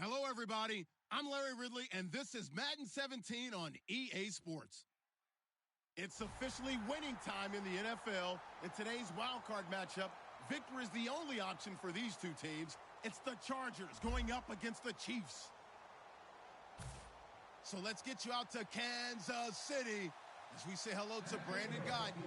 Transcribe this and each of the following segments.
Hello, everybody. I'm Larry Ridley, and this is Madden 17 on EA Sports. It's officially winning time in the NFL. In today's wildcard matchup, victory is the only option for these two teams. It's the Chargers going up against the Chiefs. So let's get you out to Kansas City as we say hello to Brandon Godden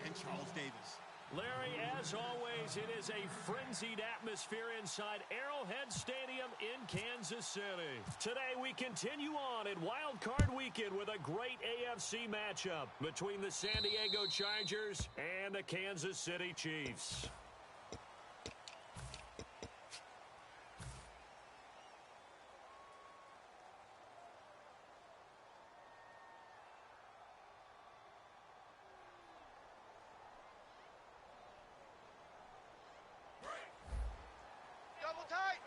and Charles Davis. Larry, as always, it is a frenzied atmosphere inside Arrowhead Stadium in Kansas City. Today, we continue on in Wild Card Weekend with a great AFC matchup between the San Diego Chargers and the Kansas City Chiefs.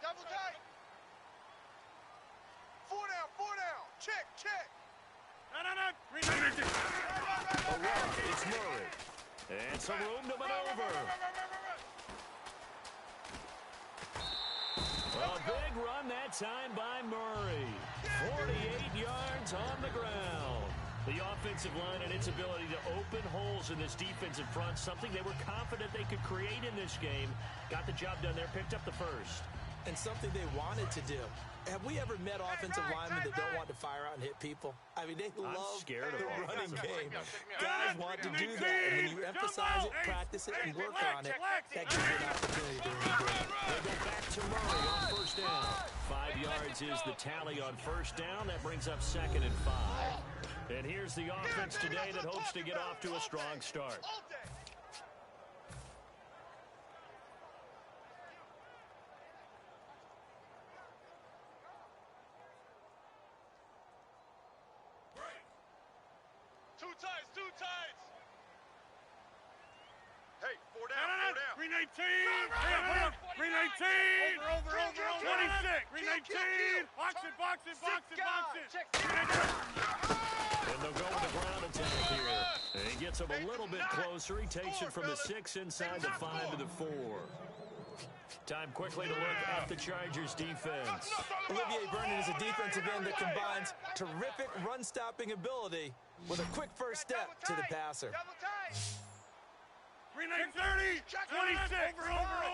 Double tight. Four down. Check. No. It's Murray. And some room to maneuver. A big run that time by Murray. 48 yards on the ground. The offensive line and its ability to open holes in this defensive front, something they were confident they could create in this game. Got the job done there, picked up the first. And something they wanted to do. Have we ever met offensive linemen that don't want to fire out and hit people? I mean, they love the running game. Guys want to do that. And when you emphasize it, practice it, and work on it, that gives you an opportunity to win. They go back to Murray on first down. 5 yards is the tally on first down. That brings up 2nd and 5. And here's the offense today that hopes to get off to a strong start. Two tights. Hey, four down. 319. 319. Over. 26. 319. Box it. And they'll go with the ground attack here. And he gets him a little bit closer. He takes it from the 6 inside the 5 to the 4. Time quickly to look at the Chargers defense. Olivier Vernon is a defensive end that combines terrific run-stopping ability with a quick first step to the passer. 330. 26. Over.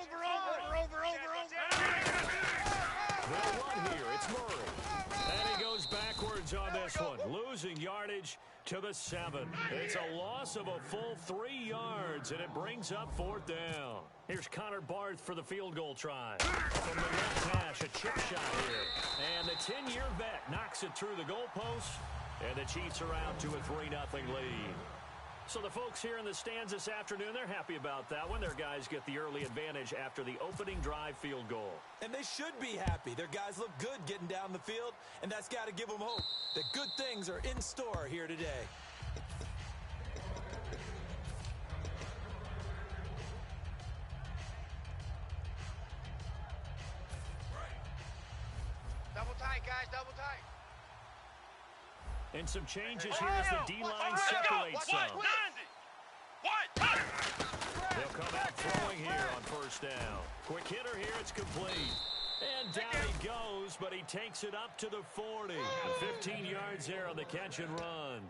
They'll run here. It's Murray. And he goes backwards on this one, losing yardage to the 7. It's a loss of a full 3 yards, and it brings up 4th down. Here's Connor Barth for the field goal try. From the left hash, a chip shot here. And the 10-year vet knocks it through the goalpost, and the Chiefs are out to a 3-0 lead. So the folks here in the stands this afternoon, they're happy about that one. Their guys get the early advantage after the opening drive field goal. And they should be happy. Their guys look good getting down the field, and that's got to give them hope that good things are in store here today. Double tight, guys. Double tight. And some changes here as the D-line separates some. They'll come out throwing here on first down. Quick hitter here, it's complete. And down he goes, but he takes it up to the 40. 15 yards there on the catch and run.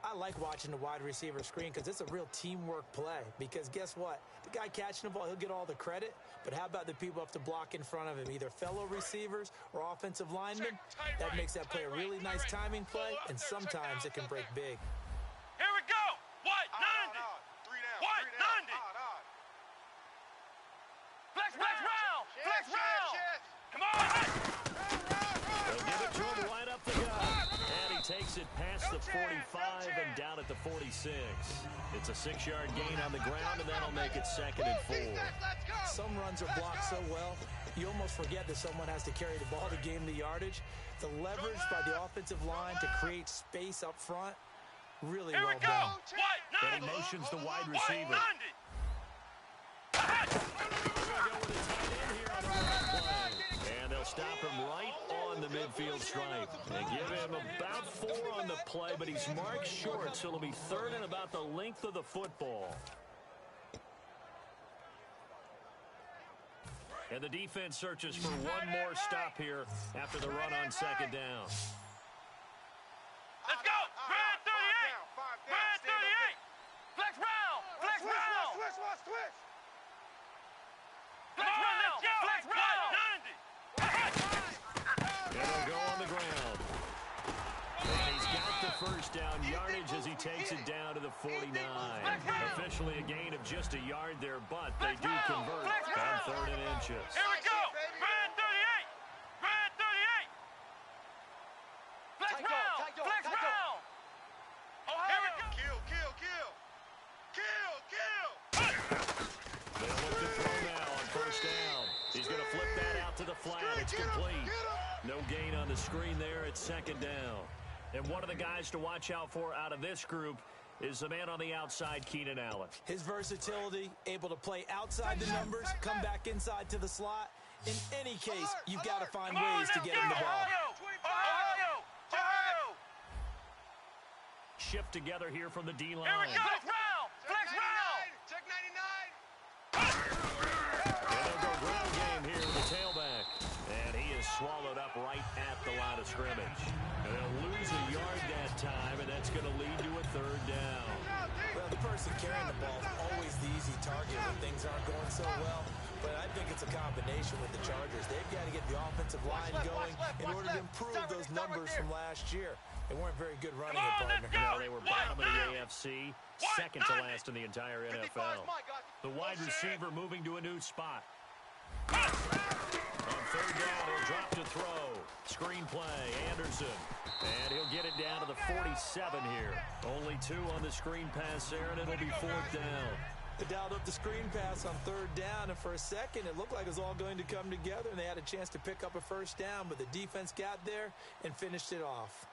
I like watching the wide receiver screen because it's a real teamwork play. Because guess what? The guy catching the ball, he'll get all the credit. But how about the people who have to block in front of him, either fellow receivers or offensive linemen? That makes that play a really nice timing play, and sometimes it can break big. Here we go. What? 90. What? 90. Flex round. Come on. They'll give it to him right up the gut. And he takes it past the 45 and down at the 46. It's a 6-yard gain on the ground, and that'll make it 2nd and 4. Some runs are blocked so well, you almost forget that someone has to carry the ball to gain the yardage. The leverage by the offensive line to create space up front, really well done. But he motions the wide receiver. And they'll stop him right on the midfield stripe. They give him about 4 on the play, but he's marked short, so it'll be 3rd and about the length of the football. And the defense searches for one more stop here after the run on second down. Let's go. Grand 38. Grand 38. Flex round. Flex round. Switch. Flex round. Flex round. 90. And he'll go on the ground. And he's got the first down yardage as he takes it down to the 49. Officially a gain of just a yard there, but they do convert on 3rd and inches. Here we go. Grand 38. Grand 38. Flex round. Flex round. Here we go. Kill. They'll look to throw now on first down. He's going to flip that out to the flat. It's complete. No gain on the screen there at second down. And one of the guys to watch out for out of this group is the man on the outside, Keenan Allen. His versatility, able to play outside the numbers, come back inside to the slot. In any case, you've got to find ways to get him the ball. Ohio. Shift together here from the D-line. Here we go. Flex round. Flex round. Check 99. And they'll go ground game here with the tailback. And he is swallowed up right at the line of scrimmage. And they'll lose a yard that time, and that's going to lead to a 3rd down. Well, the person carrying the ball is always the easy target when things aren't going so well. But I think it's a combination with the Chargers. They've got to get the offensive line going in order to improve those numbers from last year. They weren't very good running it, partner. No, they were bottom of the AFC, second to last in the entire NFL. The wide receiver moving to a new spot. On 3rd down, he'll drop to throw. Screen play, Anderson. And he'll get it down to the 47 here. Only 2 on the screen pass there, and it'll be 4th down. They dialed up the screen pass on 3rd down, and for a second, it looked like it was all going to come together, and they had a chance to pick up a first down, but the defense got there and finished it off.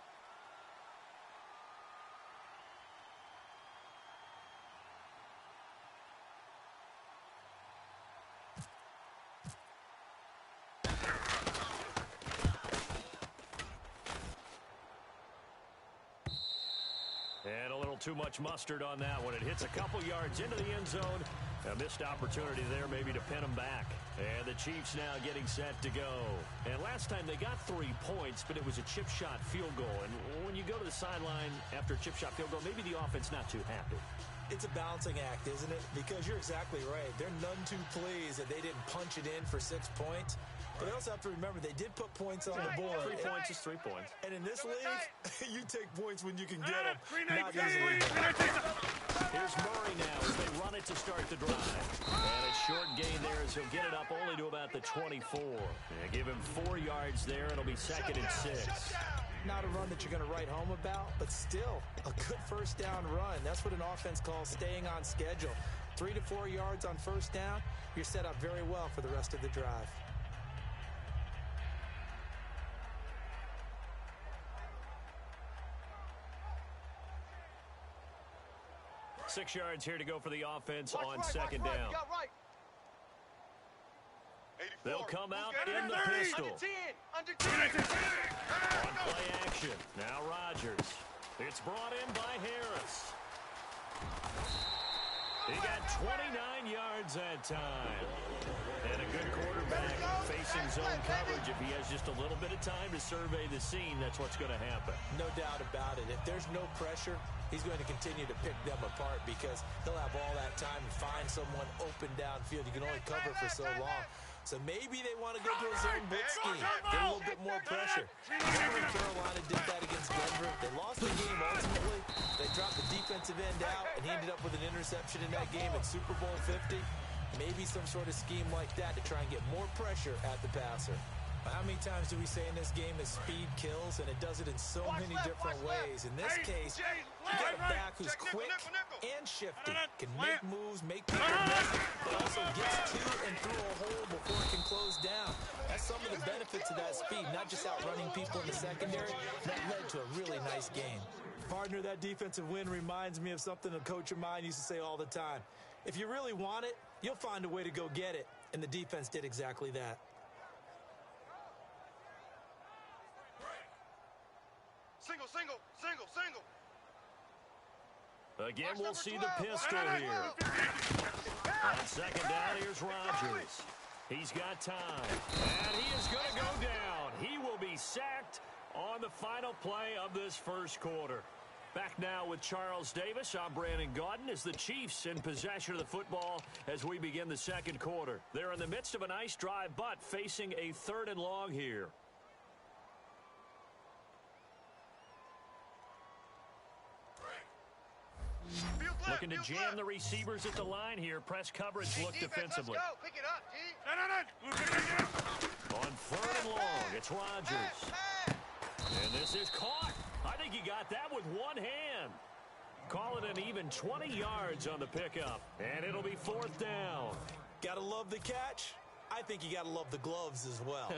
And a little too much mustard on that one. It hits a couple yards into the end zone. A missed opportunity there maybe to pin them back. And the Chiefs now getting set to go. And last time they got 3 points, but it was a chip shot field goal. And when you go to the sideline after a chip shot field goal, maybe the offense not too happy. It's a balancing act, isn't it? Because you're exactly right. They're none too pleased that they didn't punch it in for 6 points. But they also have to remember they did put points on the board. 3 points is 3 points. And in this league, you take points when you can get them. Not easily. Here's Murray now as they run it to start the drive. And a short gain there as he'll get it up only to about the 24. Yeah, give him 4 yards there. It'll be 2nd and 6. Not a run that you're going to write home about, but still a good first down run. That's what an offense calls staying on schedule. 3 to 4 yards on first down, you're set up very well for the rest of the drive. Six yards here to go for the offense on second down. They'll come out in the pistol. Under 10. On play action. Now Rodgers. It's brought in by Harris. He got 29 yards that time. And a good quarterback facing zone coverage. If he has just a little bit of time to survey the scene, that's what's going to happen. No doubt about it. If there's no pressure, he's going to continue to pick them apart because he'll have all that time to find someone open downfield. You can only cover for so long. So maybe they want to go to a zone blitz scheme, get a little bit more pressure. Remember Carolina did that against Denver. They lost the game ultimately. They dropped the defensive end out, and he ended up with an interception in that game at Super Bowl 50. Maybe some sort of scheme like that to try and get more pressure at the passer. How many times do we say in this game that speed kills, and it does it in so many different ways? In this case, you got a back who's quick and shifty, can make moves, make people miss, but also gets to and through a hole before it can close down. That's some of the benefits of that speed, not just outrunning people in the secondary. That led to a really nice game. Partner, that defensive win reminds me of something a coach of mine used to say all the time. If you really want it, you'll find a way to go get it, and the defense did exactly that. Single. Again, we'll see the pistol here. On second down, here's Rodgers. He's got time. And he is going to go down. He will be sacked on the final play of this first quarter. Back now with Charles Davis. I'm Brandon Gaudin as the Chiefs in possession of the football as we begin the second quarter. They're in the midst of a nice drive, but facing a 3rd and long here. Looking to jam the receivers at the line here. Press coverage look defensively. Let's go. Pick it up, D. On 3rd and long, it's Rodgers. And this is caught. I think he got that with one hand. Call it an even 20 yards on the pickup. And it'll be 4th down. Gotta love the catch. I think you gotta love the gloves as well.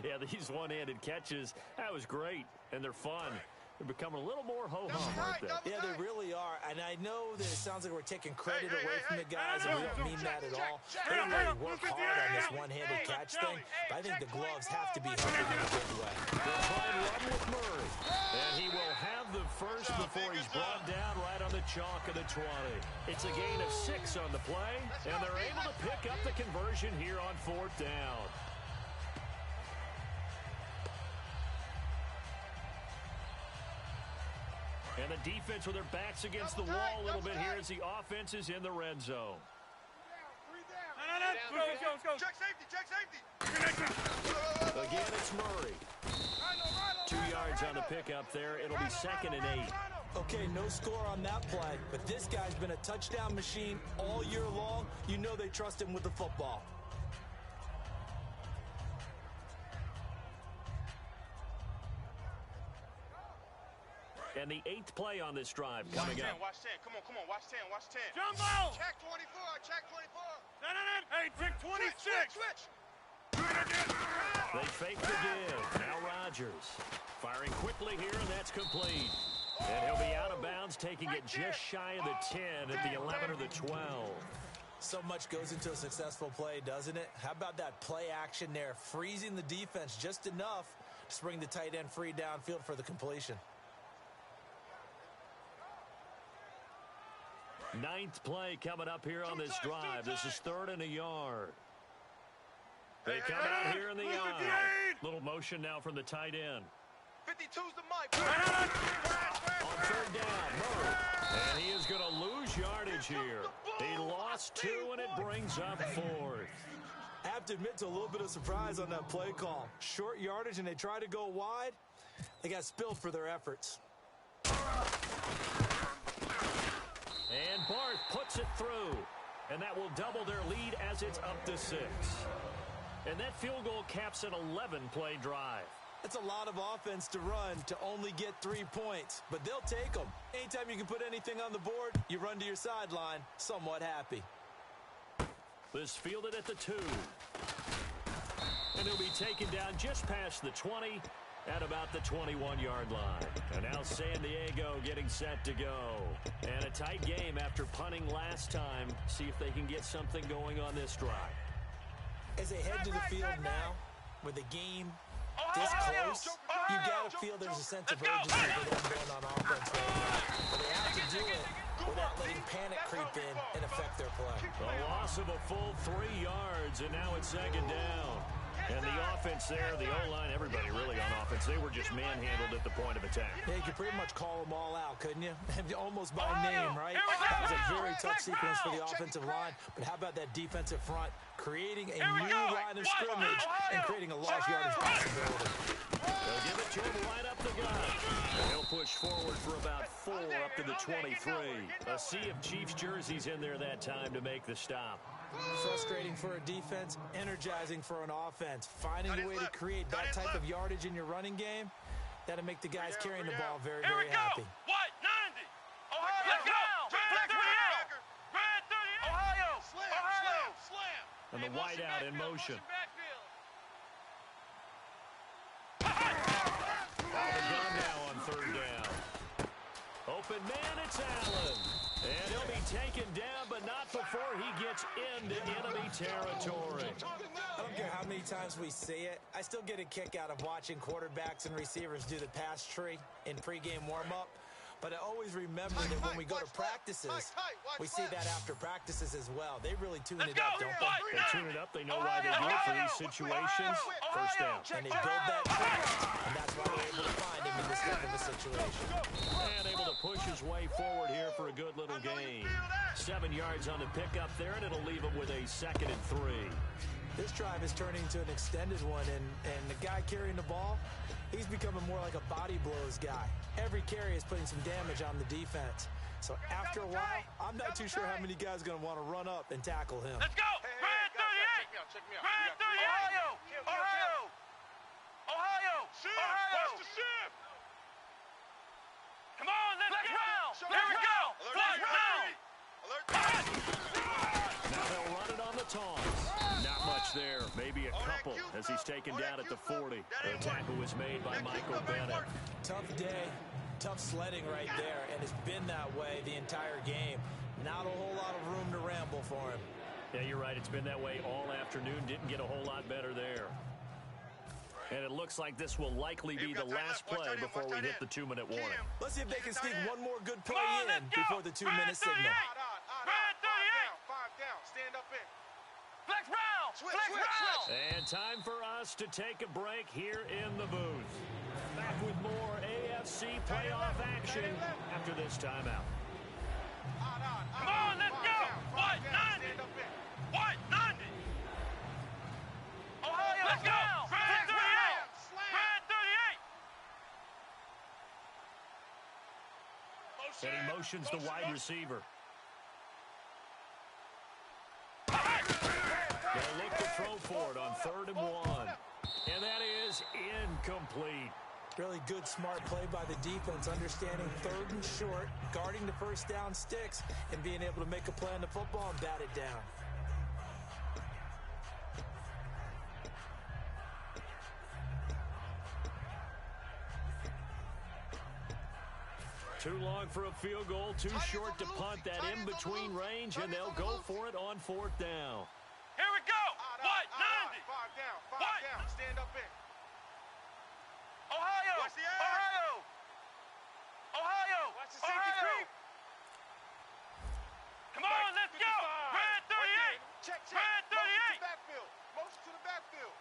Yeah, these one-handed catches, that was great. And they're fun. They're becoming a little more ho-hum, aren't they? Yeah, they really are. And I know that it sounds like we're taking credit away from the guys, and we don't mean that at all. They really work hard on this one-handed catch thing, but I think the gloves have to be helping in a good way. They'll try and run with Murray. And he will have the first before he's brought down right on the chalk of the 20. It's a gain of 6 on the play, and they're able to pick up the conversion here on 4th down. And the defense with their backs against the wall a little bit here as the offense is in the red zone. Let's go. Check safety. Again, it's Murray. 2 yards on the pickup there. It'll be 2nd and 8. Okay, no score on that play, but this guy's been a touchdown machine all year long. You know they trust him with the football. And the 8th play on this drive coming up. Watch 10. Come on. Watch 10. Jumbo! Check 24. Hey, check 26. Switch. They fake the give. Now Rodgers. Firing quickly here, and that's complete. And he'll be out of bounds, taking it just shy of the 10 at the 11 or the 12. So much goes into a successful play, doesn't it? How about that play action there? Freezing the defense just enough to bring the tight end free downfield for the completion. 9th play coming up here on this drive. This is 3rd and a yard. They come out here in the eye. Little motion now from the tight end. 52's the mic. On 3rd down, Murray. And he is going to lose yardage here. He lost 2, and it brings up 4th. I have to admit to a little bit of surprise on that play call. Short yardage, and they try to go wide. They got spilled for their efforts. And Barth puts it through. And that will double their lead as it's up to 6. And that field goal caps an 11-play drive. It's a lot of offense to run to only get 3 points, but they'll take them. Anytime you can put anything on the board, you run to your sideline, somewhat happy. This fielded at the 2. And he'll be taken down just past the 20 at about the 21-yard line. And now San Diego getting set to go. And a tight game after punting last time. See if they can get something going on this drive. As they head to the field now, with the game this close, you got to feel there's a sense of urgency for them going on offense right now. But they have to do it without letting panic creep in and affect their play. A loss of a full 3 yards, and now it's 2nd down. And the offense there, the O-line, everybody really on offense, they were just manhandled at the point of attack. Yeah, you could pretty much call them all out, couldn't you? Almost by name, right? That was a very tough sequence for the offensive line. But how about that defensive front creating a new line of scrimmage and creating a large yardage possibility? They'll give it to him right up the gut. And he'll push forward for about 4 up to the 23. A sea of Chiefs jerseys in there that time to make the stop. Frustrating for a defense, energizing for an offense. Finding a way to create that type of yardage in your running game, that'll make the guys carrying the ball very, very happy. What? 90. Ohio. Let's go. Flex 38. Red 38. Ohio. Slam. And the wideout in motion. Gone now on 3rd down. Open man, it's Allen. And he'll be taken down, but not before he gets into enemy territory. I don't care how many times we see it. I still get a kick out of watching quarterbacks and receivers do the pass tree in pregame warm-up. But I always remember that when we go to practices, we see that after practices as well. They really tune it up, don't they? They tune it up. They know why they do it for these situations. First down. And they build that trust, and that's why they're able to find him in this type of a situation. And able to push his way forward here for a good little gain. 7 yards on the pickup there, and it'll leave him with a 2nd and 3. This drive is turning into an extended one, and the guy carrying the ball, he's becoming more like a body blows guy. Every carry is putting some damage on the defense. So after a while, I'm not too sure how many guys are going to want to run up and tackle him. Let's go! Brand 38! Brand 38! Ohio! Ohio! Ohio! Watch the shift! Come on, let's go! There we go! Flash round! Now they'll run it on the taunts. Not much there. Maybe a couple as he's taken down at the 40. The tackle was made by Michael Bennett. Tough day, tough sledding right there, and it's been that way the entire game. Not a whole lot of room to ramble for him. Yeah, you're right. It's been that way all afternoon. Didn't get a whole lot better there. And it looks like this will likely be the last play before we hit the 2-minute warning. Let's see if they can sneak one more good play in before the 2-minute signal. Brand 38! 5 down. Stand up in. Flex round! Flex round! And time for us to take a break here in the booth. Back with more AFC playoff action after this timeout. Come on, let's go! What? 90! What? 90! Ohio, let's go! Brand 38! Brand 38! And he motions the wide receiver. They'll look to throw for it on 3rd and 1. And that is incomplete. Really good, smart play by the defense, understanding 3rd and short, guarding the first down sticks, and being able to make a play on the football and bat it down. Too long for a field goal, too short to punt that in-between range, and they'll go for it on 4th down. Here we go! What? 90! 5 down. 5 What? down. Stand up in. Ohio! Watch the edge. Ohio! Ohio! Watch the safety Ohio! creep. Come on, let's go! Brand 38! Check. Brand 38! Motion to the backfield. Motion to the backfield.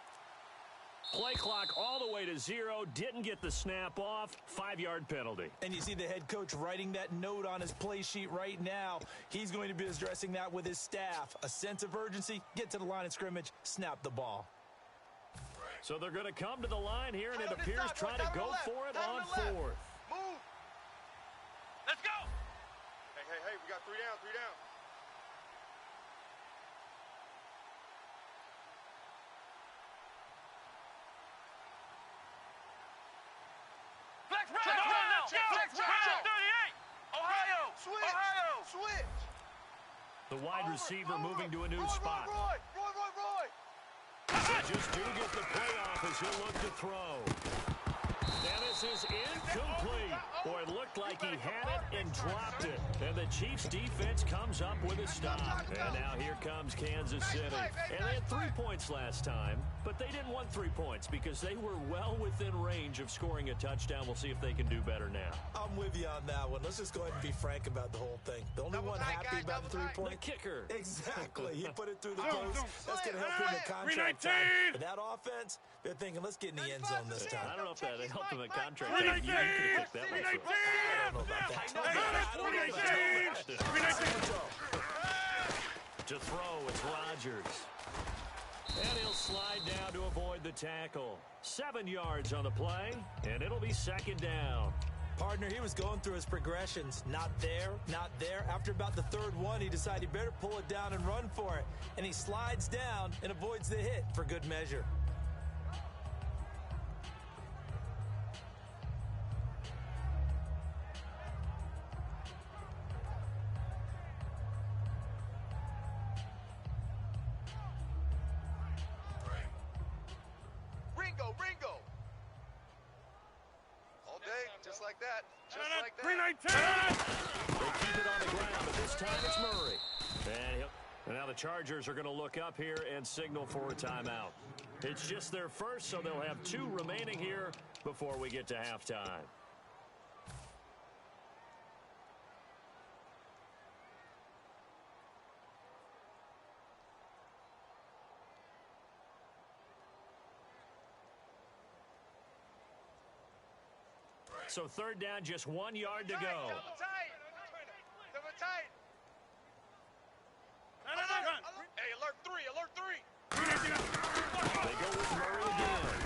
Play clock all the way to 0. Didn't get the snap off. 5-yard penalty. And you see the head coach writing that note on his play sheet right now. He's going to be addressing that with his staff. A sense of urgency, get to the line of scrimmage, snap the ball. So they're going to come to the line here, and it appears trying to go for it on 4th. Move. Let's go! Hey, we got 3 down, 3 down. Flex round! Come on, let's go! Brand 38! Ohio! Switch. Ohio! Switch. The wide receiver moving to a new spot. Roy. They just do get the play off as he'll look to throw. And this is incomplete. Boy, it looked like he had it and dropped it. And the Chiefs defense comes up with a stop. And now here comes Kansas City. And they had 3 points last time, but they didn't want 3 points because they were well within range of scoring a touchdown. We'll see if they can do better now. I'm with you on that one. Let's just go ahead and be frank about the whole thing. The only one happy about the 3 point The kicker. Exactly. He put it through the post. That's going to help him in contract time. But that offense, they're thinking, let's get in the end zone this time. I don't know if that helped him in contract time. You could have kicked that one. I don't know about that. To throw, it's Rodgers. And he'll slide down to avoid the tackle. 7 yards on the play, and it'll be 2nd down. Partner, he was going through his progressions. Not there, not there. After about the 3rd one, he decided he better pull it down and run for it. And he slides down and avoids the hit for good measure. Ringo. All day, just like that. Just like that. 319! They keep it on the ground, but this time it's Murray. And now the Chargers are going to look up here and signal for a timeout. It's just their first, so they'll have 2 remaining here before we get to halftime. So third down, just 1 yard to go. Double tight. Double tight. Hey, alert 3, alert 3. They go with Murray again.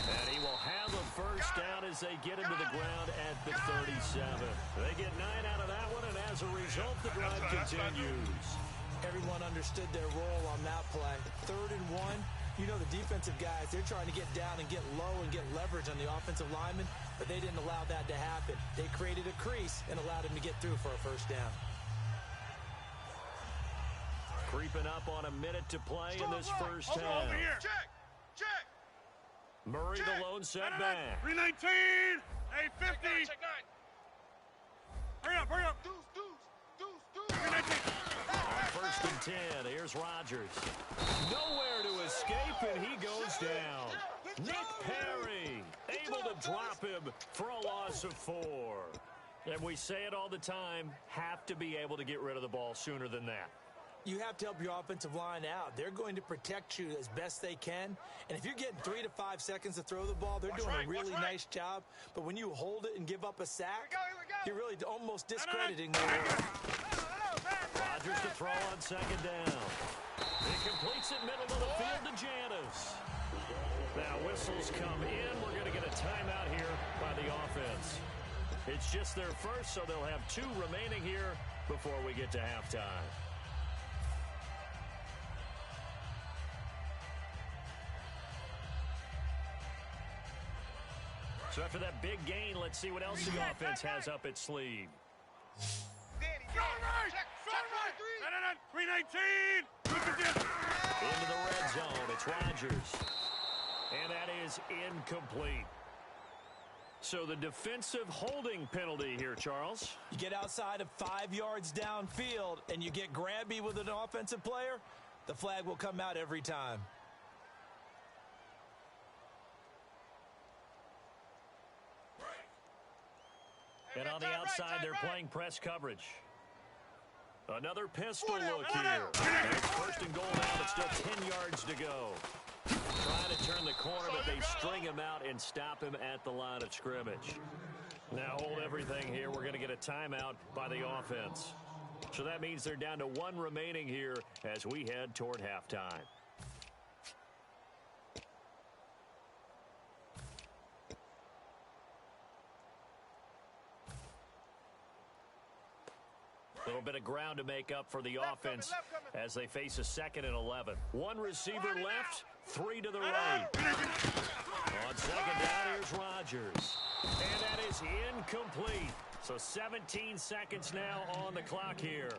And he will have a first down as they get him to the ground at the 37. They get 9 out of that one, and as a result, the drive continues. Everyone understood their role on that play. 3rd and 1. You know the defensive guys, they're trying to get down and get low and get leverage on the offensive lineman, but they didn't allow that to happen. They created a crease and allowed him to get through for a first down. Creeping up on a minute to play in this first half. Over here. Check. Check. Murray the lone setback. 319. 850. Check 9. Hurry up, hurry up. Deuce. 319. First and 10. Here's Rodgers. Nowhere to escape, and he goes down. Nick Perry able to drop him for a loss of 4. And we say it all the time, have to be able to get rid of the ball sooner than that. You have to help your offensive line out. They're going to protect you as best they can. And if you're getting 3 to 5 seconds to throw the ball, they're doing a really nice job. But when you hold it and give up a sack, you're really almost discrediting the Rodgers to throw on second down. He completes it middle of the field to Janis. Now whistles come in. We're going to get a timeout here by the offense. It's just their first, so they'll have 2 remaining here before we get to halftime. So after that big gain, let's see what else the offense has up its sleeve. Check 319. Into the red zone, it's Rodgers. And that is incomplete. So the defensive holding penalty here, Charles. You get outside of 5 yards downfield and you get grabby with an offensive player, the flag will come out every time. And on the outside, they're playing press coverage. Another pistol look here. And it's first and goal now, but still 10 yards to go. Trying to turn the corner, but they string him out and stop him at the line of scrimmage. Now hold everything here. We're going to get a timeout by the offense. So that means they're down to 1 remaining here as we head toward halftime. A little bit of ground to make up for the offense as they face a 2nd and 11. 1 receiver left, 3 to the right. On second down, here's Rodgers. And that is incomplete. So 17 seconds now on the clock here.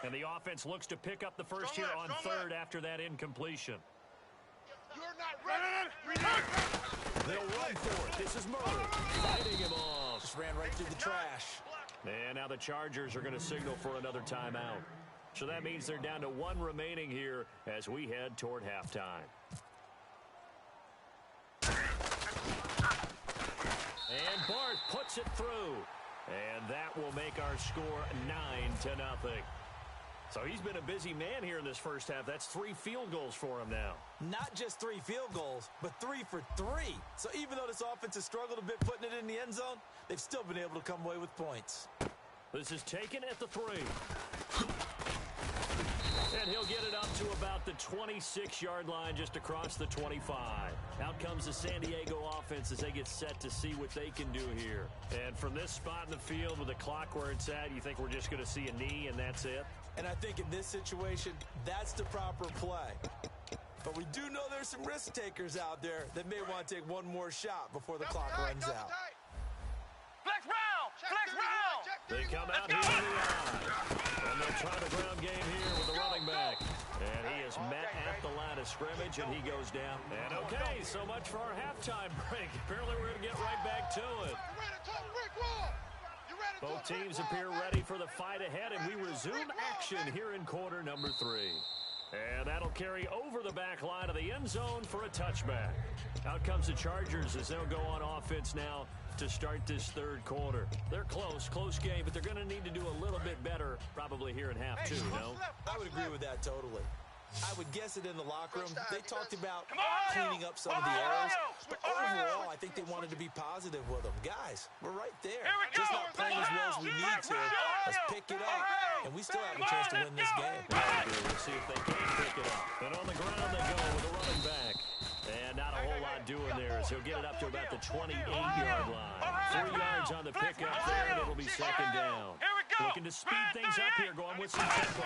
And the offense looks to pick up the first here on 3rd after that incompletion. You're not ready. They'll run for it. This is Murray fighting him off. Just ran right through the trash. And now the Chargers are going to signal for another timeout. So that means they're down to 1 remaining here as we head toward halftime. And Barth puts it through. And that will make our score 9-0. So he's been a busy man here in this first half. That's 3 field goals for him now. Not just 3 field goals, but 3 for 3. So even though this offense has struggled a bit putting it in the end zone, they've still been able to come away with points. This is taken at the 3. And he'll get it up to about the 26-yard line, just across the 25. Out comes the San Diego offense as they get set to see what they can do here. And from this spot in the field with the clock where it's at, you think we're just going to see a knee and that's it? And I think in this situation, that's the proper play. But we do know there's some risk takers out there that may want to take one more shot before the clock runs out. Flex round! Flex round! They come out here in the eye. And they'll try the ground game here with the running back. And he is met at the line of scrimmage, and he goes down. And okay, so much for our halftime break. Apparently we're going to get right back to it. Both teams appear ready for the fight ahead, and we resume action here in quarter number 3. And that'll carry over the back line of the end zone for a touchback. Out comes the Chargers as they'll go on offense now to start this third quarter. They're close game, but they're going to need to do a little bit better probably here in half two, no? I would agree with that totally. I would guess it in the locker room. They talked about cleaning up some of the errors, but overall, I think they wanted to be positive with them. Guys, we're right there. Just not playing as well as we need to. Let's pick it up, and we still have a chance to win this game. We'll see if they can pick it up. And on the ground they go with a running back. And not a whole lot doing there as he'll get it up to about the 28-yard line. 3 yards on the pickup there, and it'll be second down. Looking to speed things up here, going with some tempo.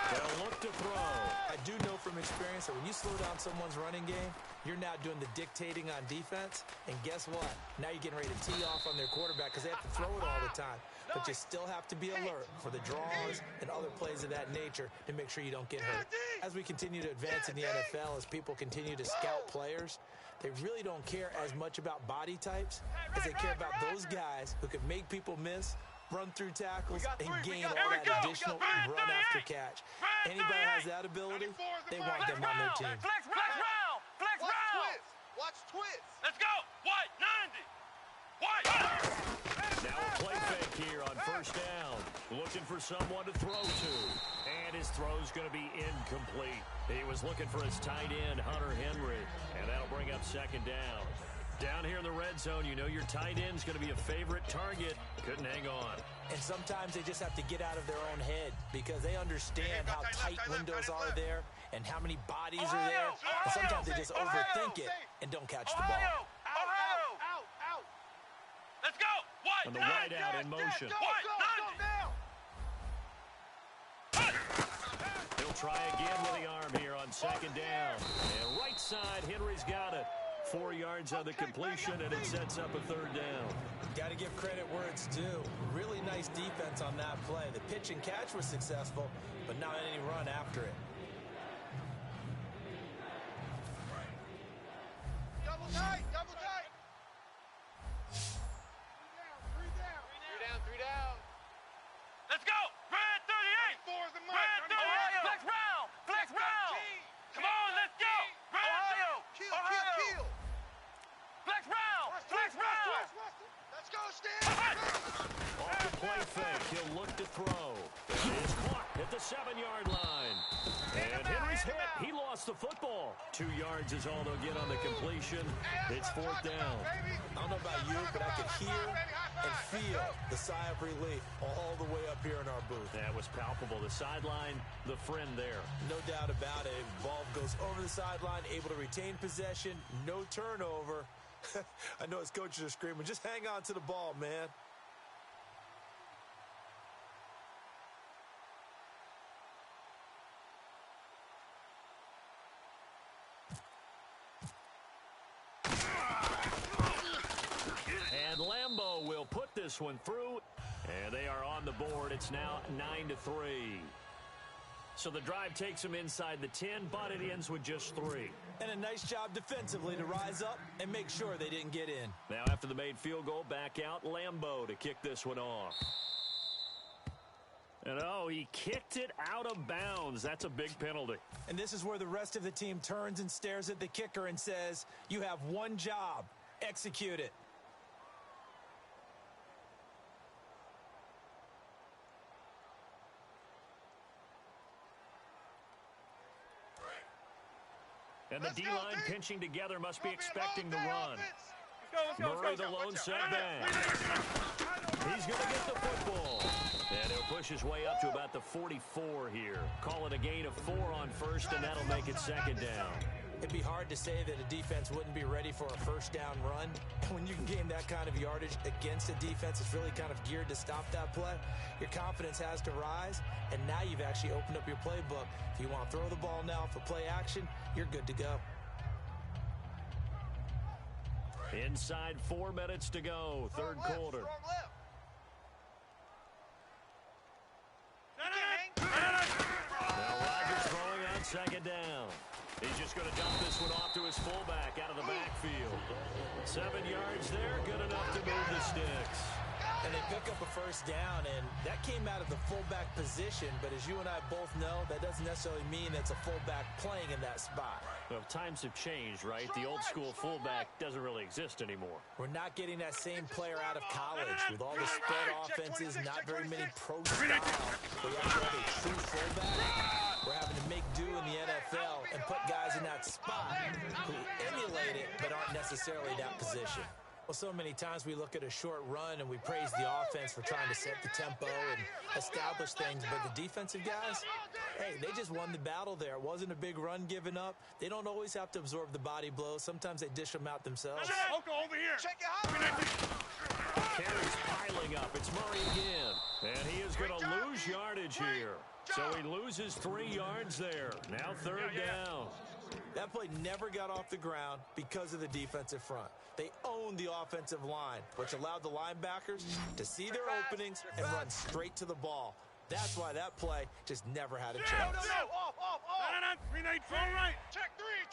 They'll look to throw. I do know from experience that when you slow down someone's running game, you're now doing the dictating on defense. And guess what? Now you're getting ready to tee off on their quarterback because they have to throw it all the time. But you still have to be alert for the draws and other plays of that nature to make sure you don't get hurt. As we continue to advance in the NFL, as people continue to scout players, they really don't care as much about body types as they care about those guys who can make people miss, run through tackles, and gain all that additional run after catch. Anybody has that ability, they want them on their team. Flex round! Flex round! Watch twist. Let's go! White, 90! White! Now a play fake here on first down. Looking for someone to throw to. And his throw's going to be incomplete. He was looking for his tight end, Hunter Henry. And that'll bring up second down. Down here in the red zone, you know your tight end's going to be a favorite target. Couldn't hang on. And sometimes they just have to get out of their own head because they understand how tight windows are there and how many bodies are there. And sometimes they just overthink it and don't catch the ball. Out. Let's go! White, And the wide out in motion. White, 90! He'll try again with the arm here on second down. And right side, Henry's got it. 4 yards on the completion, and it sets up a third down. Got to give credit where it's due. Really nice defense on that play. The pitch and catch was successful, but not any run after it. Double tight. Three down. Let's go! Red 38! Four's the mark. Red 38! Flex round! Come on, let's go! Red Kill. Flex round! Let's go, Stan. Off the play fake, he'll look to throw. It's caught at the 7-yard line. And Henry's hit. He lost the football. 2 yards is all they'll get on the completion. It's fourth down. I don't know about you, but I could hear and feel the sigh of relief all the way up here in our booth. That was palpable. The sideline, the friend there. No doubt about it. Ball goes over the sideline, able to retain possession, no turnover. I know his coaches are screaming, just hang on to the ball, man. And Lambeau will put this one through. And they are on the board. It's now 9-3. So the drive takes them inside the 10, but it ends with just 3. And a nice job defensively to rise up and make sure they didn't get in. Now after the made field goal, back out Lambeau to kick this one off. And he kicked it out of bounds. That's a big penalty. And this is where the rest of the team turns and stares at the kicker and says, you have one job, execute it. And the D-line pinching together must be expecting the run. Murray, the lone setback. He's going to get the football. And he'll push his way up to about the 44 here. Call it a gain of 4 on first, and that'll make it second down. It'd be hard to say that a defense wouldn't be ready for a first down run. And when you can gain that kind of yardage against a defense that's really kind of geared to stop that play, your confidence has to rise, and now you've actually opened up your playbook. If you want to throw the ball now for play action, you're good to go. Inside 4 minutes to go, third quarter. Now Rodgers throwing on second down. He's just going to dump this one off to his fullback out of the backfield. 7 yards there, good enough to move the sticks. And they pick up a first down, and that came out of the fullback position. But as you and I both know, that doesn't necessarily mean it's a fullback playing in that spot. Well, times have changed, right? The old school fullback doesn't really exist anymore. We're not getting that same player out of college. With all the spread offenses, not very many pro style. We have to have a true fullback. We're having to make do in the NFL and put guys in that spot who emulate it but aren't necessarily that position. Well, so many times we look at a short run and we praise the offense for trying to set the tempo and establish things, but the defensive guys, hey, they just won the battle there. It wasn't a big run given up. They don't always have to absorb the body blows. Sometimes they dish them out themselves. Oko, over here. Check it out. Carries piling up. It's Murray again. And he is going to lose yardage here. So he loses 3 yards there. Now third down. That play never got off the ground because of the defensive front. They owned the offensive line, which allowed the linebackers to see their openings and run straight to the ball. That's why that play just never had a chance. Off. All right. Check three.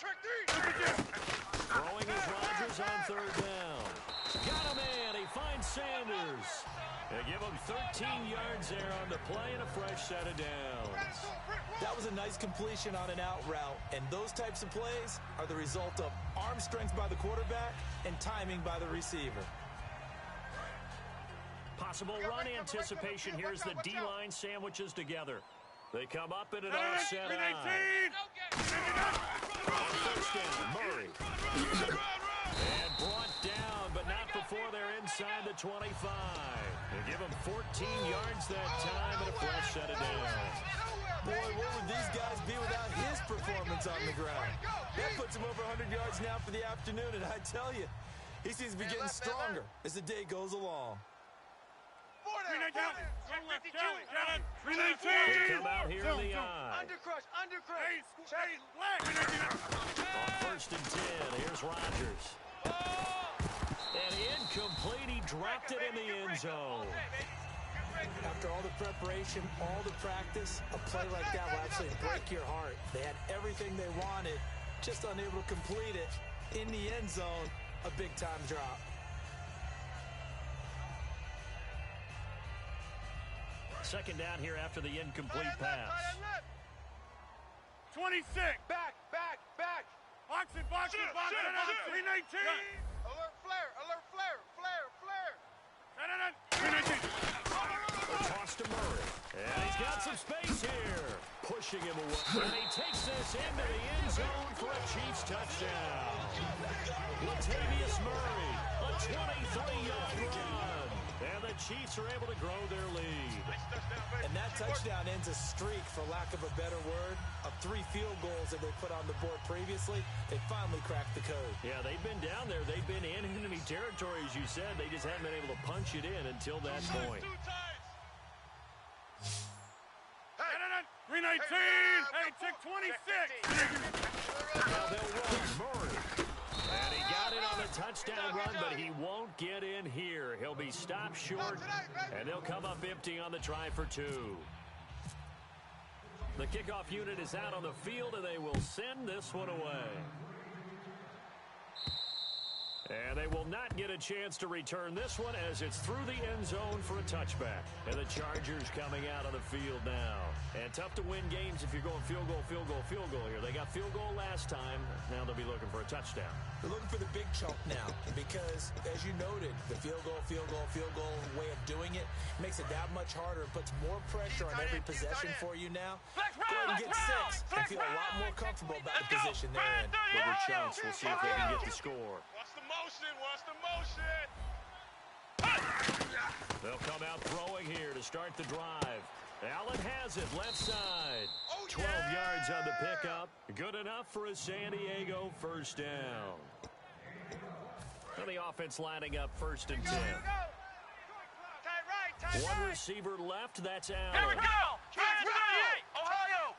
Throwing is Rodgers on third down. Got a man. He finds Sanders. They give him 13 yards there on the play and a fresh set of downs. That was a nice completion on an out route, and those types of plays are the result of arm strength by the quarterback and timing by the receiver. Possible run anticipation. Here's the D-line sandwiches together. They come up in an offset eye. First down, Murray. And brought down, but not before they're inside the 25. They give him 14 yards that time and a fresh set of downs. Boy, what would these guys be without his performance on the ground? That puts him over 100 yards now for the afternoon, and I tell you, he seems to be getting stronger as the day goes along. They come out here in the eye. Undercrush. Check. On first and 10, here's Rodgers. And incomplete. He dropped it in the end zone. After all the preparation, all the practice, a play like that will actually break your heart. They had everything they wanted, just unable to complete it. In the end zone, a big-time drop. Second down here after the incomplete pass. 26. Back. Box it. 319. Alert flare. 319. A toss to Murray. And he's got some space here. Pushing him away. And he takes this into the end zone for a Chiefs touchdown. Latavius Murray, a 23-yard run. And the Chiefs are able to grow their lead. And that touchdown ends a streak, for lack of a better word, of 3 field goals that they put on the board previously. They finally cracked the code. Yeah, they've been down there. They've been in enemy territory, as you said. They just haven't been able to punch it in until that point. 319. Hey, check 26. Now they'll run Murray. And he got it on the touchdown run, but he won't get in here. He'll be stopped short, and they'll come up empty on the try for 2. The kickoff unit is out on the field, and they will send this one away. And they will not get a chance to return this one as it's through the end zone for a touchback. And the Chargers coming out on the field now. And tough to win games if you're going field goal here. They got field goal last time. Now they'll be looking for a touchdown. They're looking for the big chunk now because, as you noted, the field goal way of doing it makes it that much harder and puts more pressure on every possession for you now. Go ahead and get 6 and feel a lot more comfortable about the position they're in. Bigger chunks. We'll see if they can get the score. Watch the motion. They'll come out throwing here to start the drive. Allen has it, left side. 12 yards on the pickup. Good enough for a San Diego first down. And the offense lining up first and 10. One receiver left, that's Allen. Here we go. 38. Ohio.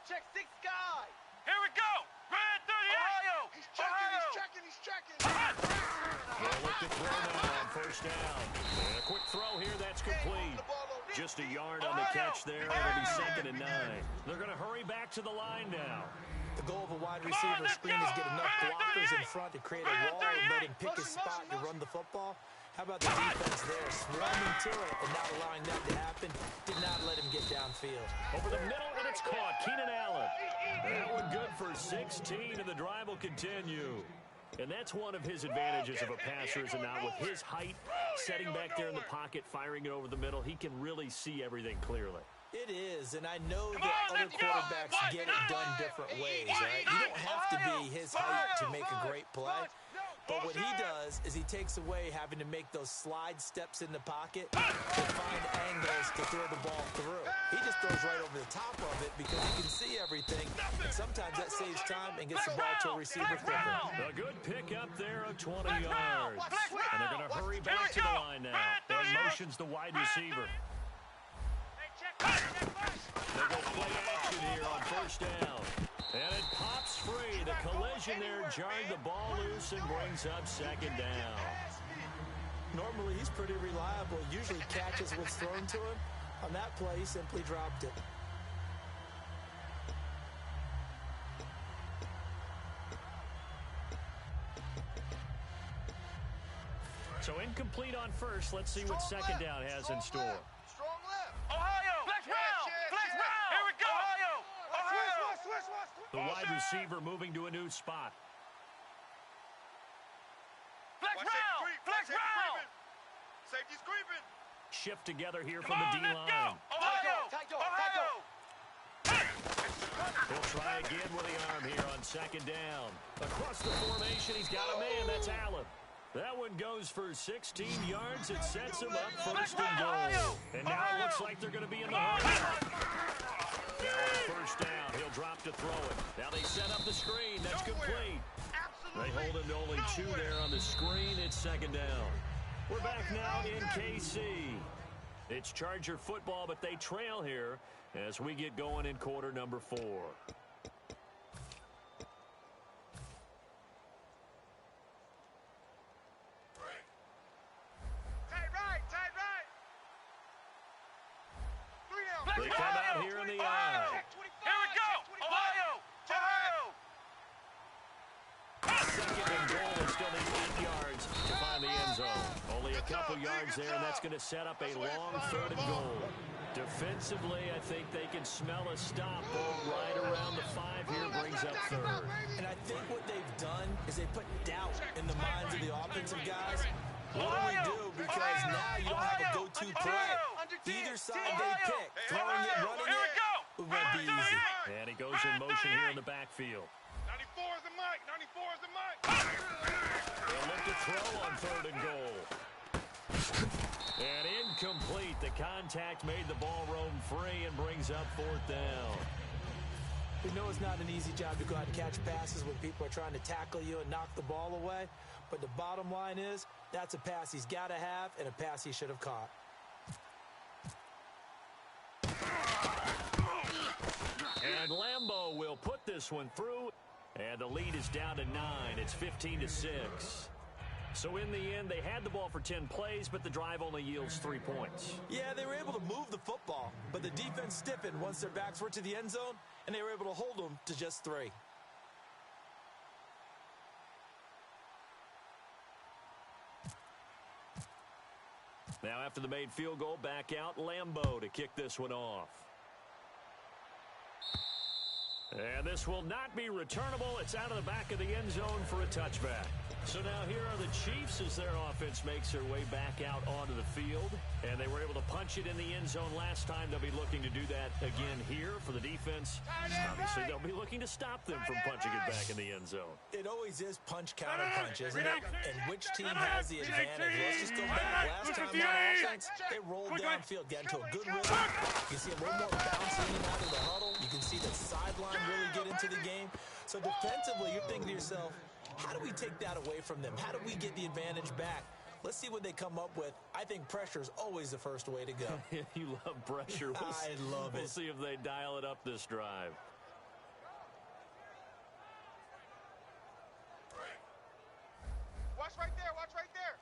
Check 6 guy. Here we go. Red 38. He's checking. They'll look to throw now on first down. And a quick throw here, that's complete. Just a yard on the catch there. It'll be 2nd and 9. They're going to hurry back to the line now. The goal of a wide receiver screen is get enough blockers in front to create a wall and let him pick his spot to run the football. How about the defense there, swarming to it and not allowing that to happen? Did not let him get downfield. Over the middle, and it's caught. Keenan Allen. That one good for 16, and the drive will continue. And that's one of his advantages of a passer, is now with his height, setting back there in the pocket, firing it over the middle, he can really see everything clearly. It is, and I know that other quarterbacks get it done different ways, right? You don't have to be his height to make a great play. But what he does is he takes away having to make those slide steps in the pocket to find angles to throw the ball through. He just throws right over the top of it because he can see everything, and sometimes that saves time and gets the ball to a receiver quicker. A good pickup there of 20 yards. And they're going to hurry back to the line now. That motions the wide receiver. They go play action here on first down. And it pops free. The collision there jarred the ball loose and brings up second down. Normally, he's pretty reliable. Usually catches what's thrown to him. On that play, he simply dropped it. So incomplete on first. Let's see what second down has in store. Strong left. Ohio, flex round, flex round. Here we go. Ohio, Ohio. Switch. The wide receiver moving to a new spot. Flex round, flex round. Safety's creeping. Shift together here Come from the on, let's D-line. go. Ohio, Ohio. He'll try again with the arm here on second down. Across the formation, he's got a man. That's Allen. That one goes for 16 yards. It sets him up first and goal. And now it looks like they're going to be in the hurry. Now on first down, he'll drop to throw it. Now they set up the screen. That's complete. They hold him to only 2 there on the screen. It's second down. We're back now in KC. It's Charger football, but they trail here as we get going in quarter number 4. They come out here in the eye. Here we go. Ohio, Ohio. Second and goal. They still need 8 yards to find the end zone. Only a couple yards there, and that's going to set up a long third and goal. Defensively, I think they can smell a stop. Ball right around the 5 here brings up third. And I think what they've done is they put doubt in the minds of the offensive guys. What do we do? Because now you don't have a go-to play. Either side they pick, throwing it, running it won't be easy. And he goes in motion here in the backfield. 94 is the mic. 94 is the mic. They'll look to throw on third and goal. And incomplete. The contact made the ball roam free and brings up fourth down. We know it's not an easy job to go out and catch passes when people are trying to tackle you and knock the ball away. But the bottom line is, that's a pass he's got to have and a pass he should have caught. And Lambeau will put this one through. And the lead is down to 9. It's 15-6. So in the end, they had the ball for 10 plays, but the drive only yields 3 points. Yeah, they were able to move the football, but the defense stiffened once their backs were to the end zone, and they were able to hold them to just 3. Now after the made field goal, back out Lambeau to kick this one off. And this will not be returnable. It's out of the back of the end zone for a touchback. So now here are the Chiefs as their offense makes their way back out onto the field. And they were able to punch it in the end zone last time. They'll be looking to do that again here for the defense. Obviously, they'll be looking to stop them from punching it back in the end zone. It always is punch-counter punch, isn't it? And which team has the advantage? Let's just go back. Last time on offense, they rolled downfield, got into a good rhythm. You can see a little more bounce in and out of the huddle. You can see the sideline really get into the game. So defensively, you're thinking to yourself, how do we take that away from them? How do we get the advantage back? Let's see what they come up with. I think pressure is always the first way to go. You love pressure. I love it. We'll see if they dial it up this drive. Watch right there. Watch right there.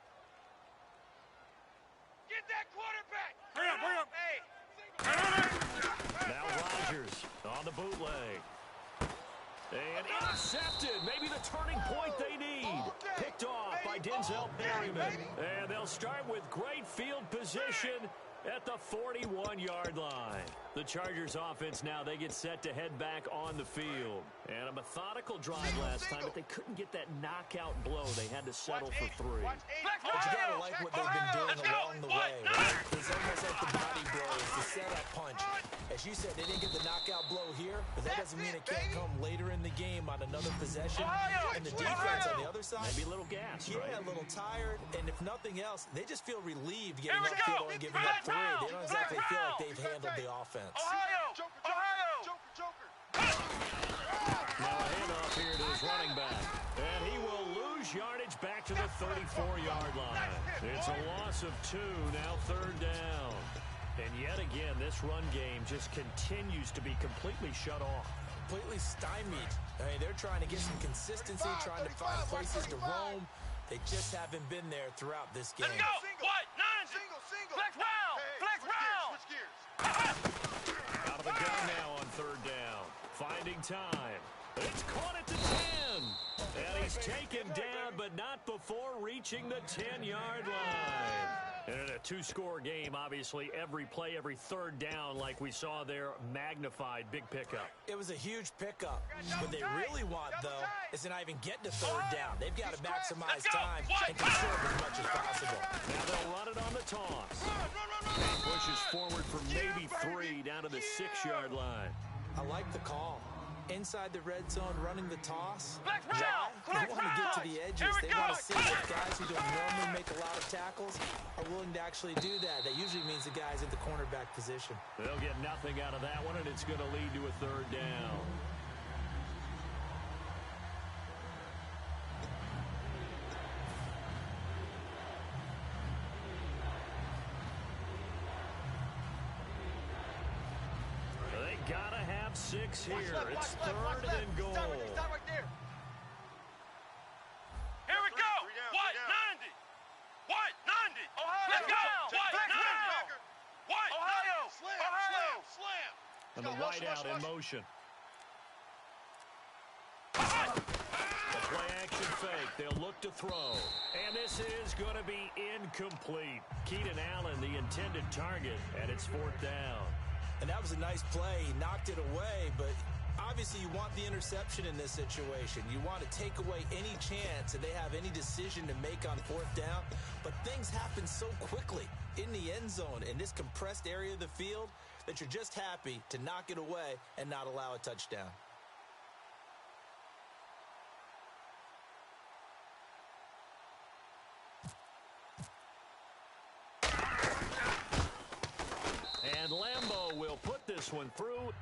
Get that quarterback. Hurry up. Hey. Now Rodgers on the bootleg. And intercepted. Maybe the turning point they need. Picked off by by Denzel Perryman. And they'll start with great field position at the 41-yard line. The Chargers offense now, they get set to head back on the field. And a methodical drive last time, but they couldn't get that knockout blow. They had to settle for 3. But you got to like what they've been doing along the way, right? It's almost like the body blows, the setup punch. As you said, they didn't get the knockout blow here, but that doesn't mean it can't come later in the game on another possession. And the defense on the other side, maybe a little gas, right? Yeah, a little tired. And if nothing else, they just feel relieved getting upfield and giving up 3. They don't exactly feel like they've handled the offense. Now a handoff here to his running back. And he will lose yardage back to the 34-yard line. It's a loss of 2, now 3rd down. And yet again, this run game just continues to be completely shut off. Completely stymied. I mean, they're trying to get some consistency, trying to find places to roam. They just haven't been there throughout this game. Let's go. What? 90. Flex round. Flex round. Switch gears. Out of the gun now on 3rd down. Finding time. It's caught at the 10. And he's taken down, but not before reaching the 10-yard line. And in a 2-score game, obviously, every play, every 3rd down, like we saw there, magnified. Big pickup. It was a huge pickup. What they really want, though, is to not even get to 3rd down. They've got to maximize time and conserve as much as possible. Now they'll run it on the toss. And pushes forward for maybe 3 down to the 6-yard line. I like the call. Inside the red zone, running the toss. Why? They want to get to the edges. They want to see if guys who don't normally make a lot of tackles are willing to actually do that. That usually means the guys in the cornerback position. They'll get nothing out of that one, and it's going to lead to a 3rd down. They got to have 6 here. It's 3rd and goal. Stop right there. Here we go. What? 90. What? 90. Ohio. Let's go. What? 90. What? Ohio. Slam. And the wideout in motion. The play-action fake. They'll look to throw. And this is going to be incomplete. Keenan Allen, the intended target, and it's 4th down. And that was a nice play. He knocked it away, but obviously you want the interception in this situation. You want to take away any chance that they have any decision to make on 4th down. But things happen so quickly in the end zone in this compressed area of the field that you're just happy to knock it away and not allow a touchdown. And Lambeau will put this one through.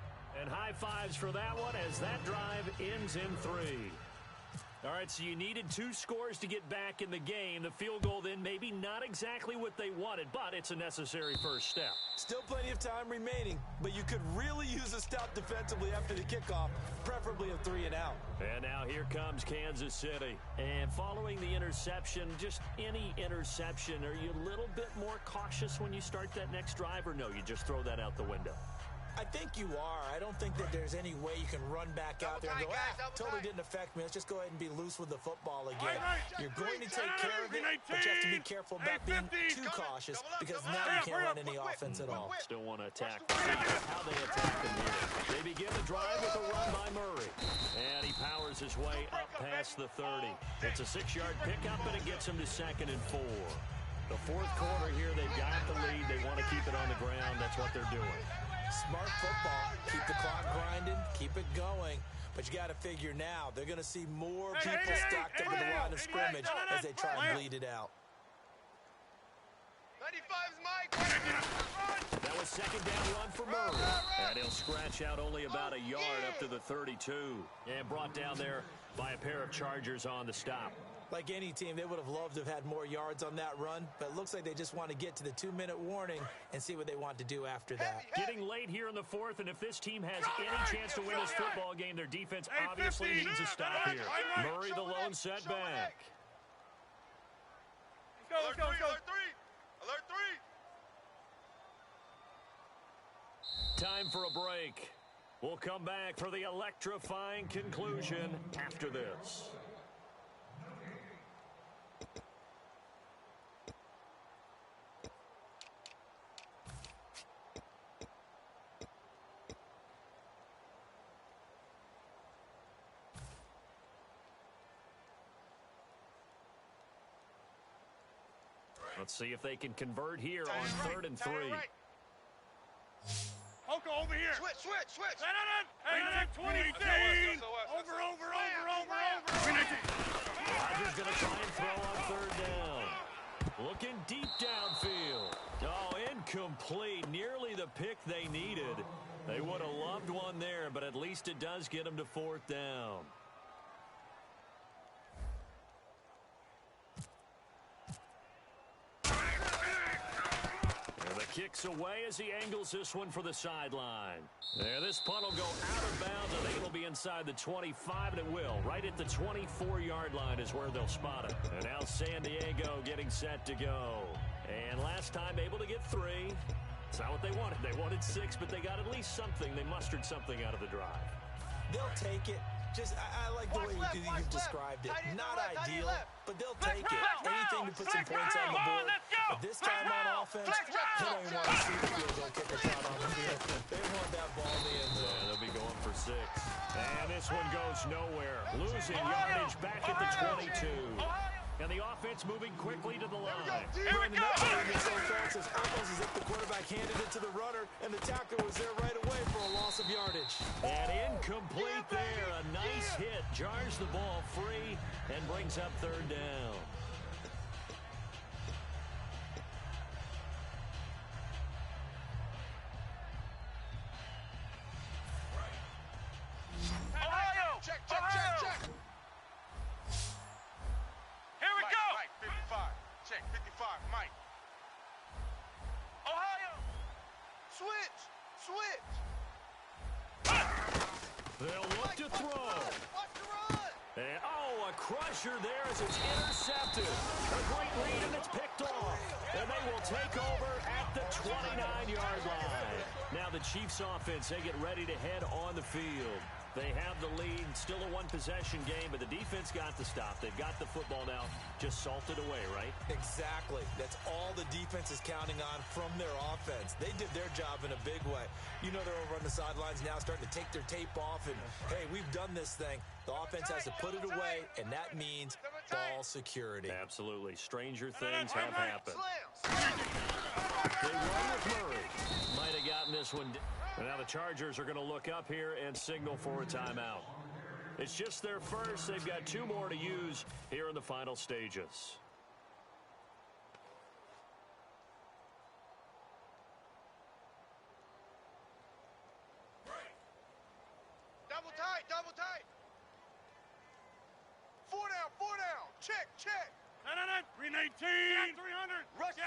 And high fives for that one as that drive ends in 3. All right, so you needed 2 scores to get back in the game. The field goal then maybe not exactly what they wanted, but it's a necessary first step. Still plenty of time remaining, but you could really use a stop defensively after the kickoff, preferably a 3 and out. And now here comes Kansas City. And following the interception, just any interception, are you a little bit more cautious when you start that next drive, or no, you just throw that out the window? I think you are. I don't think that there's any way you can run back out there and go, totally didn't affect me. Let's just go ahead and be loose with the football again. You're going to take care of it, but you have to be careful about being too cautious because now you can't run any offense at all. Still want to attack. How they attack them here. They begin the drive with a run by Murray. And he powers his way up past the 30. It's a 6-yard pickup, and it gets him to 2nd and 4. The 4th quarter here, they've got the lead. They want to keep it on the ground. That's what they're doing. Smart football. Keep the clock grinding. Keep it going. But you got to figure now, they're going to see more people stacked up in the line of scrimmage as they try and bleed it out. 95's Mike. That was 2nd down run for Murray. And he'll scratch out only about a yard up to the 32. And brought down there by a pair of Chargers on the stop. Like any team, they would have loved to have had more yards on that run, but it looks like they just want to get to the 2-minute warning and see what they want to do after that. Getting late here in the 4th, and if this team has any chance to win this football game, their defense obviously needs a stop here. Murray the lone setback. Let's go. Alert 3. Time for a break. We'll come back for the electrifying conclusion after this. Let's see if they can convert here on 3rd and 3. Hoka over here. Switch. 20. Over. Rodgers going to try and throw on 3rd down. Looking deep downfield. Oh, incomplete. Nearly the pick they needed. They would have loved one there, but at least it does get them to 4th down. And the kick's away as he angles this one for the sideline. There, this punt will go out of bounds. I think it'll be inside the 25, and it will. Right at the 24-yard line is where they'll spot it. And now San Diego getting set to go. And last time able to get 3. It's not what they wanted. They wanted 6, but they got at least something. They mustered something out of the drive. They'll take it. Just, I like the way you've described it. Not ideal, but they'll take it. Anything to put some points on the board. But this time on offense, they don't even want to see the field goal kicker shot on the field. They want that ball in the end zone. Yeah, they'll be going for 6. And this one goes nowhere. Losing yardage back at the 22. And the offense moving quickly to the line. Brandon, that play was so fast, it's almost as if the quarterback handed it to the runner, and the tackler was there right away for a loss of yardage. And incomplete there. A nice hit. Jars the ball free and brings up 3rd down. Ohio! Check. Here we go! Mike, 55. Check, 55, Mike. Ohio! Switch. They'll look to throw. Watch the run. And, a crusher there as it's intercepted. A great read, and it's picked off. And they will take over at the 29-yard line. Now the Chiefs offense, they get ready to head on the field. They have the lead, still a one-possession game, but the defense got the stop. They've got the football now, just salted away, right? Exactly. That's all the defense is counting on from their offense. They did their job in a big way. You know they're over on the sidelines now starting to take their tape off, and, hey, we've done this thing. The offense has to put it away, and that means ball security. Absolutely. Stranger things have happened. Slams. They run with Murray. Might have gotten this one. And now the Chargers are going to look up here and signal for a timeout. It's just their first. They've got 2 more to use here in the final stages. Double tight. 4 down. Check. 319. 300. Rush it.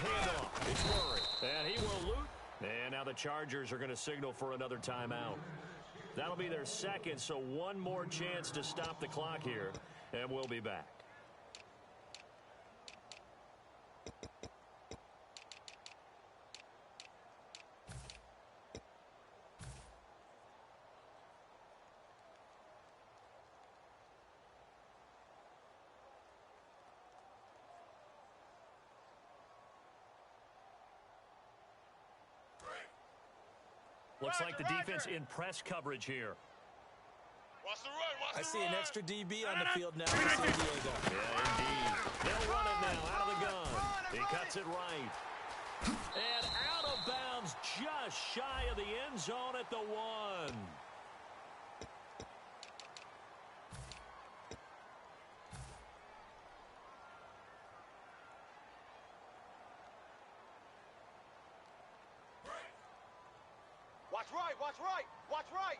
Handoff. It's Murray. And he will loot. And now the Chargers are going to signal for another timeout. That'll be their second, so one more chance to stop the clock here. And we'll be back. Looks like the defense in press coverage here. Watch the run. I see an extra DB on the field now for San Diego. Yeah, indeed. They'll run it now out of the gun. He cuts it right. And out of bounds just shy of the end zone at the 1. Watch right.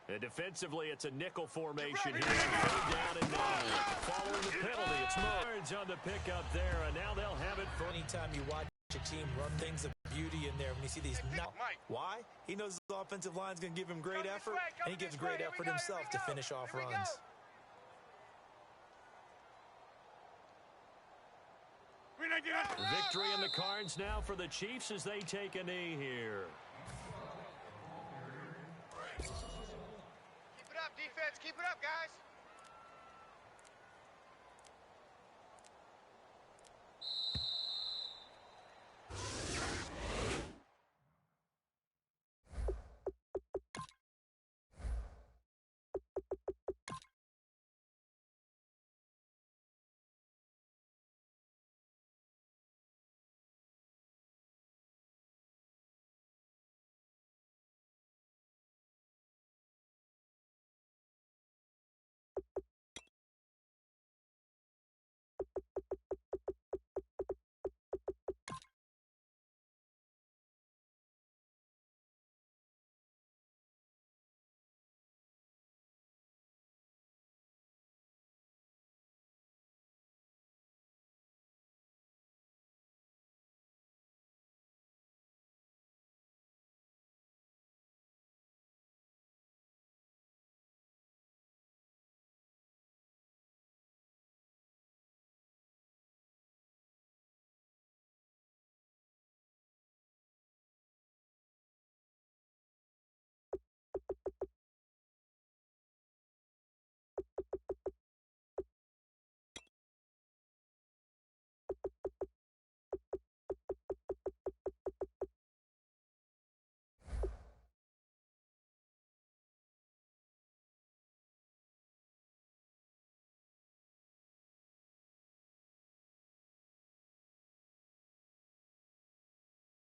And defensively, it's a nickel formation here. 3rd down and 9. Following the penalty, it's Mards on the pickup there, and now they'll have it for... Anytime you watch a team run things of beauty in there, when you see these... Why? He knows the offensive line's going to give him great effort, and he gives great effort himself to finish off runs. Victory in the cards now for the Chiefs as they take a knee here.